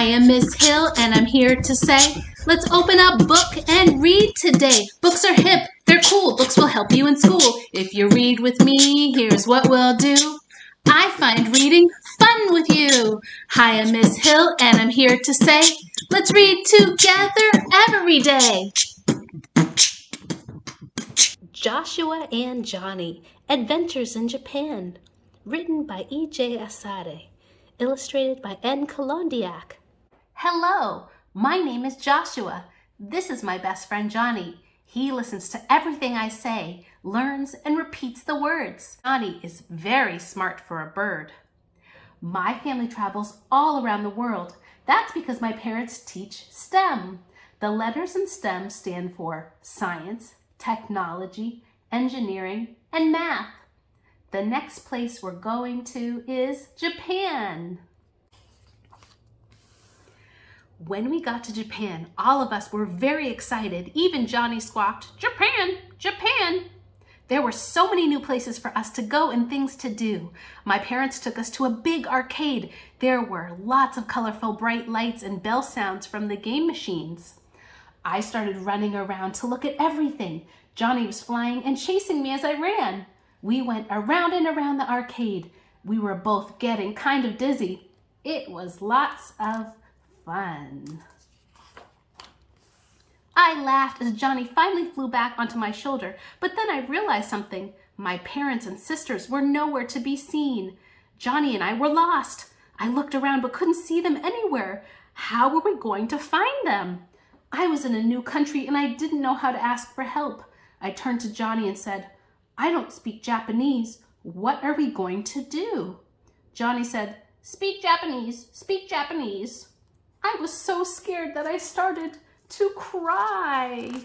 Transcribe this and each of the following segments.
I am Miss Hill and I'm here to say, let's open a book and read today. Books are hip, they're cool, books will help you in school. If you read with me, here's what we'll do. I find reading fun with you. Hi, I'm Miss Hill and I'm here to say, let's read together every day. Joshua and Johnny, Adventures in Japan. Written by E.J Asare. Illustrated by N. Kholodniak. Hello, my name is Joshua. This is my best friend Johnny. He listens to everything I say, learns and repeats the words. Johnny is very smart for a bird. My family travels all around the world. That's because my parents teach STEM. The letters in STEM stand for science, technology, engineering, and math. The next place we're going to is Japan. When we got to Japan, all of us were very excited. Even Johnny squawked, "Japan, Japan!" There were so many new places for us to go and things to do. My parents took us to a big arcade. There were lots of colorful bright lights and bell sounds from the game machines. I started running around to look at everything. Johnny was flying and chasing me as I ran. We went around and around the arcade. We were both getting kind of dizzy. It was lots of fun. I laughed as Johnny finally flew back onto my shoulder, but then I realized something. My parents and sisters were nowhere to be seen. Johnny and I were lost. I looked around but couldn't see them anywhere. How were we going to find them? I was in a new country and I didn't know how to ask for help. I turned to Johnny and said, "I don't speak Japanese. What are we going to do?" Johnny said, "Speak Japanese, speak Japanese." I was so scared that I started to cry.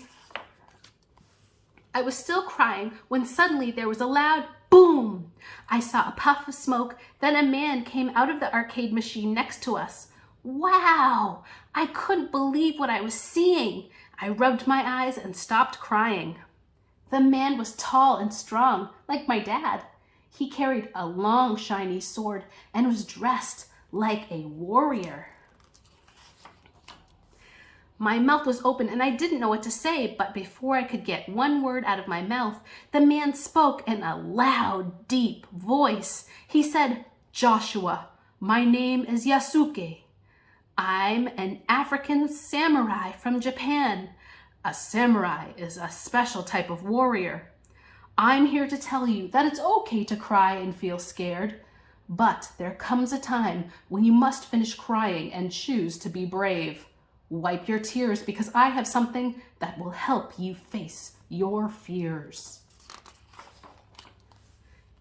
I was still crying when suddenly there was a loud boom. I saw a puff of smoke, then a man came out of the arcade machine next to us. Wow! I couldn't believe what I was seeing. I rubbed my eyes and stopped crying. The man was tall and strong, like my dad. He carried a long, shiny sword and was dressed like a warrior. My mouth was open and I didn't know what to say, but before I could get one word out of my mouth, the man spoke in a loud, deep voice. He said, "Joshua, my name is Yasuke. I'm an African samurai from Japan. A samurai is a special type of warrior. I'm here to tell you that it's okay to cry and feel scared, but there comes a time when you must finish crying and choose to be brave. Wipe your tears because I have something that will help you face your fears."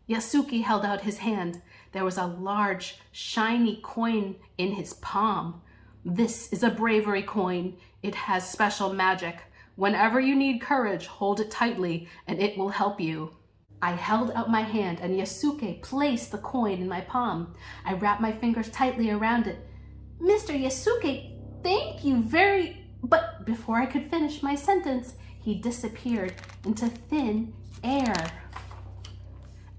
Yasuke held out his hand. There was a large, shiny coin in his palm. "This is a bravery coin. It has special magic. Whenever you need courage, hold it tightly and it will help you." I held out my hand and Yasuke placed the coin in my palm. I wrapped my fingers tightly around it. "Mr. Yasuke, thank you But before I could finish my sentence, he disappeared into thin air.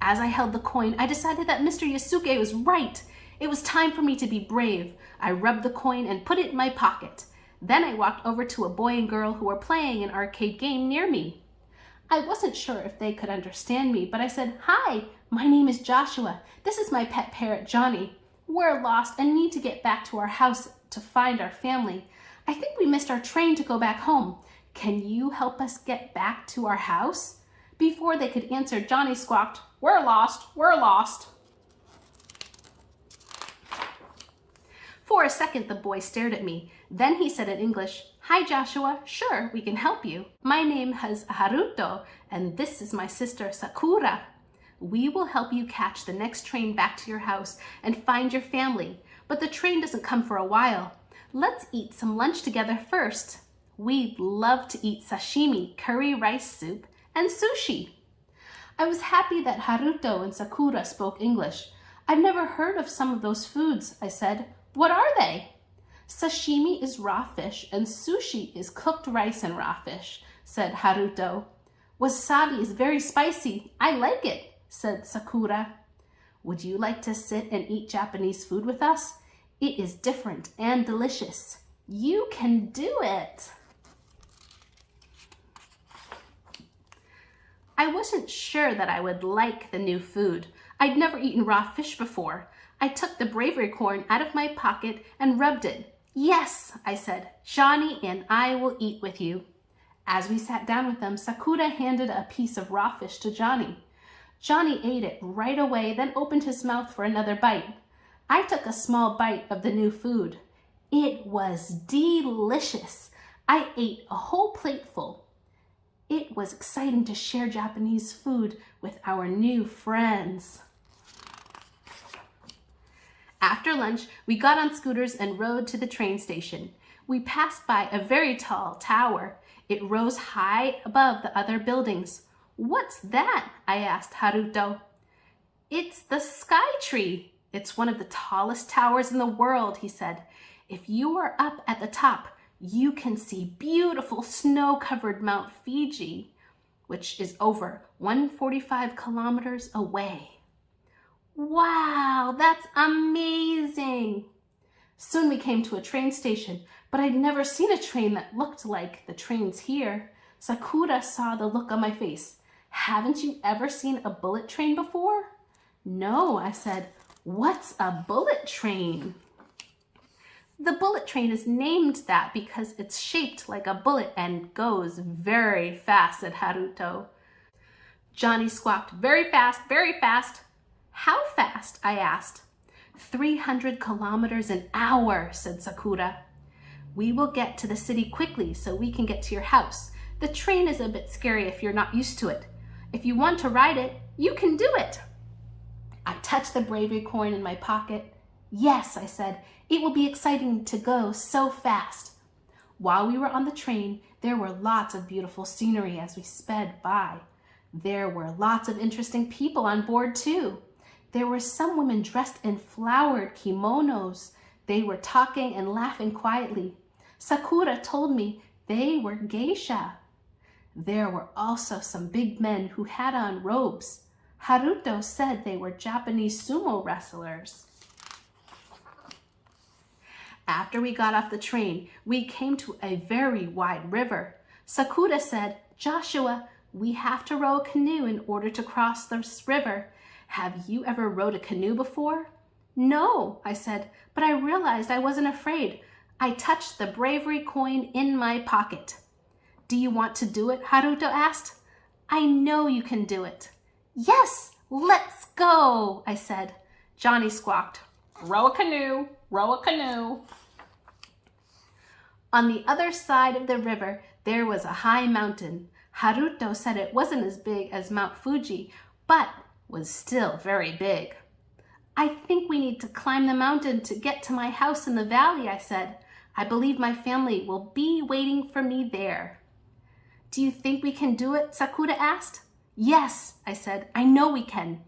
As I held the coin, I decided that Mr. Yasuke was right. It was time for me to be brave. I rubbed the coin and put it in my pocket. Then I walked over to a boy and girl who were playing an arcade game near me. I wasn't sure if they could understand me, but I said, "Hi, my name is Joshua. This is my pet parrot, Johnny. We're lost and need to get back to our house to find our family. I think we missed our train to go back home. Can you help us get back to our house?" Before they could answer, Johnny squawked, "We're lost, we're lost." For a second, the boy stared at me. Then he said in English, "Hi, Joshua. Sure, we can help you. My name is Haruto, and this is my sister Sakura. We will help you catch the next train back to your house and find your family. But the train doesn't come for a while. Let's eat some lunch together first. We'd love to eat sashimi, curry rice soup, and sushi." I was happy that Haruto and Sakura spoke English. "I've never heard of some of those foods," I said. "What are they?" "Sashimi is raw fish and sushi is cooked rice and raw fish," said Haruto. "Wasabi is very spicy. I like it," said Sakura. "Would you like to sit and eat Japanese food with us? It is different and delicious. You can do it. I wasn't sure that I would like the new food. I'd never eaten raw fish before. I took the bravery coin out of my pocket and rubbed it. Yes, I said, Johnny and I will eat with you. As we sat down with them, Sakura handed a piece of raw fish to Johnny. Johnny ate it right away, then opened his mouth for another bite. I took a small bite of the new food. It was delicious. I ate a whole plate full. It was exciting to share Japanese food with our new friends. After lunch, we got on scooters and rode to the train station. We passed by a very tall tower. It rose high above the other buildings. What's that? I asked Haruto. It's the Sky Tree. It's one of the tallest towers in the world, he said. If you are up at the top, you can see beautiful snow-covered Mount Fuji, which is over 145 kilometers away. Wow, that's amazing! Soon we came to a train station, but I'd never seen a train that looked like the trains here. Sakura saw the look on my face. Haven't you ever seen a bullet train before? No, I said. What's a bullet train? The bullet train is named that because it's shaped like a bullet and goes very fast, said Haruto. Johnny squawked, very fast, very fast. How fast? I asked. 300 kilometers an hour, said Sakura. We will get to the city quickly so we can get to your house. The train is a bit scary if you're not used to it. If you want to ride it, you can do it. I touched the bravery coin in my pocket. Yes, I said, it will be exciting to go so fast. While we were on the train, there were lots of beautiful scenery as we sped by. There were lots of interesting people on board too. There were some women dressed in flowered kimonos. They were talking and laughing quietly. Sakura told me they were geisha. There were also some big men who had on robes. Haruto said they were Japanese sumo wrestlers. After we got off the train, we came to a very wide river. Sakura said, Joshua, we have to row a canoe in order to cross this river. Have you ever rowed a canoe before? No, I said, but I realized I wasn't afraid. I touched the bravery coin in my pocket. Do you want to do it? Haruto asked. I know you can do it. Yes, let's go, I said. Johnny squawked, row a canoe, row a canoe. On the other side of the river, there was a high mountain. Haruto said it wasn't as big as Mount Fuji, but was still very big. I think we need to climb the mountain to get to my house in the valley, I said. I believe my family will be waiting for me there. Do you think we can do it? Sakura asked. Yes, I said, I know we can.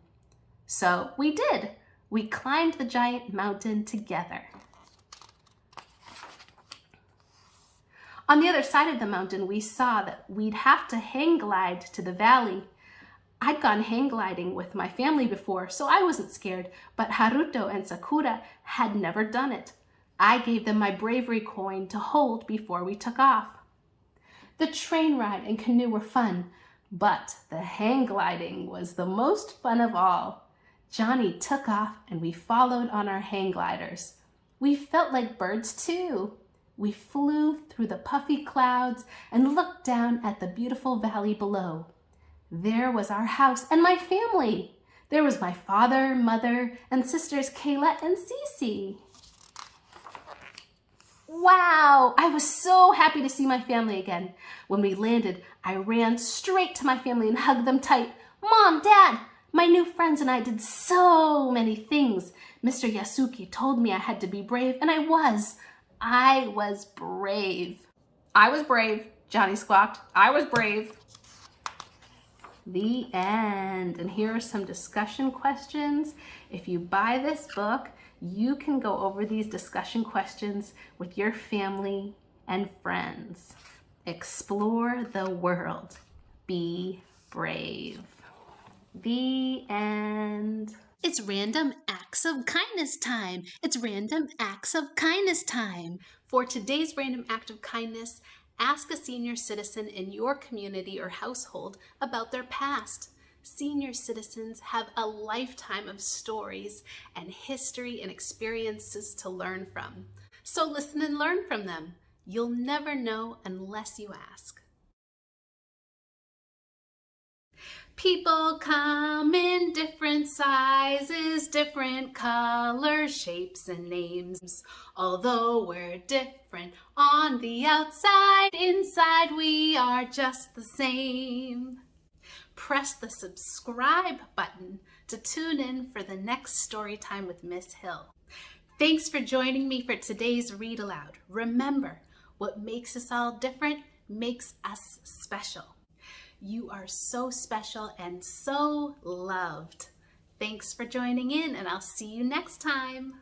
So we did. We climbed the giant mountain together. On the other side of the mountain, we saw that we'd have to hang glide to the valley. I'd gone hang gliding with my family before, so I wasn't scared, but Haruto and Sakura had never done it. I gave them my bravery coin to hold before we took off. The train ride and canoe were fun, but the hang gliding was the most fun of all. Johnny took off and we followed on our hang gliders. We felt like birds too. We flew through the puffy clouds and looked down at the beautiful valley below. There was our house and my family. There was my father, mother, and sisters Kayla and Cece. Wow, I was so happy to see my family again. When we landed, I ran straight to my family and hugged them tight. Mom, Dad, my new friends and I did so many things. Mr. Yasuki told me I had to be brave, and I was. I was brave. I was brave, Johnny squawked. I was brave. The end. And here are some discussion questions. If you buy this book, you can go over these discussion questions with your family and friends. Explore the world. Be brave. The end. It's Random Acts acts of kindness time. It's random acts of kindness time. For today's random act of kindness, ask a senior citizen in your community or household about their past. Senior citizens have a lifetime of stories and history and experiences to learn from. So listen and learn from them. You'll never know unless you ask. People come in different sizes, different colors, shapes, and names. Although we're different on the outside, inside we are just the same. Press the subscribe button to tune in for the next story time with Miss Hill. Thanks for joining me for today's Read Aloud. Remember, what makes us all different makes us special. You are so special and so loved. Thanks for joining in, and I'll see you next time.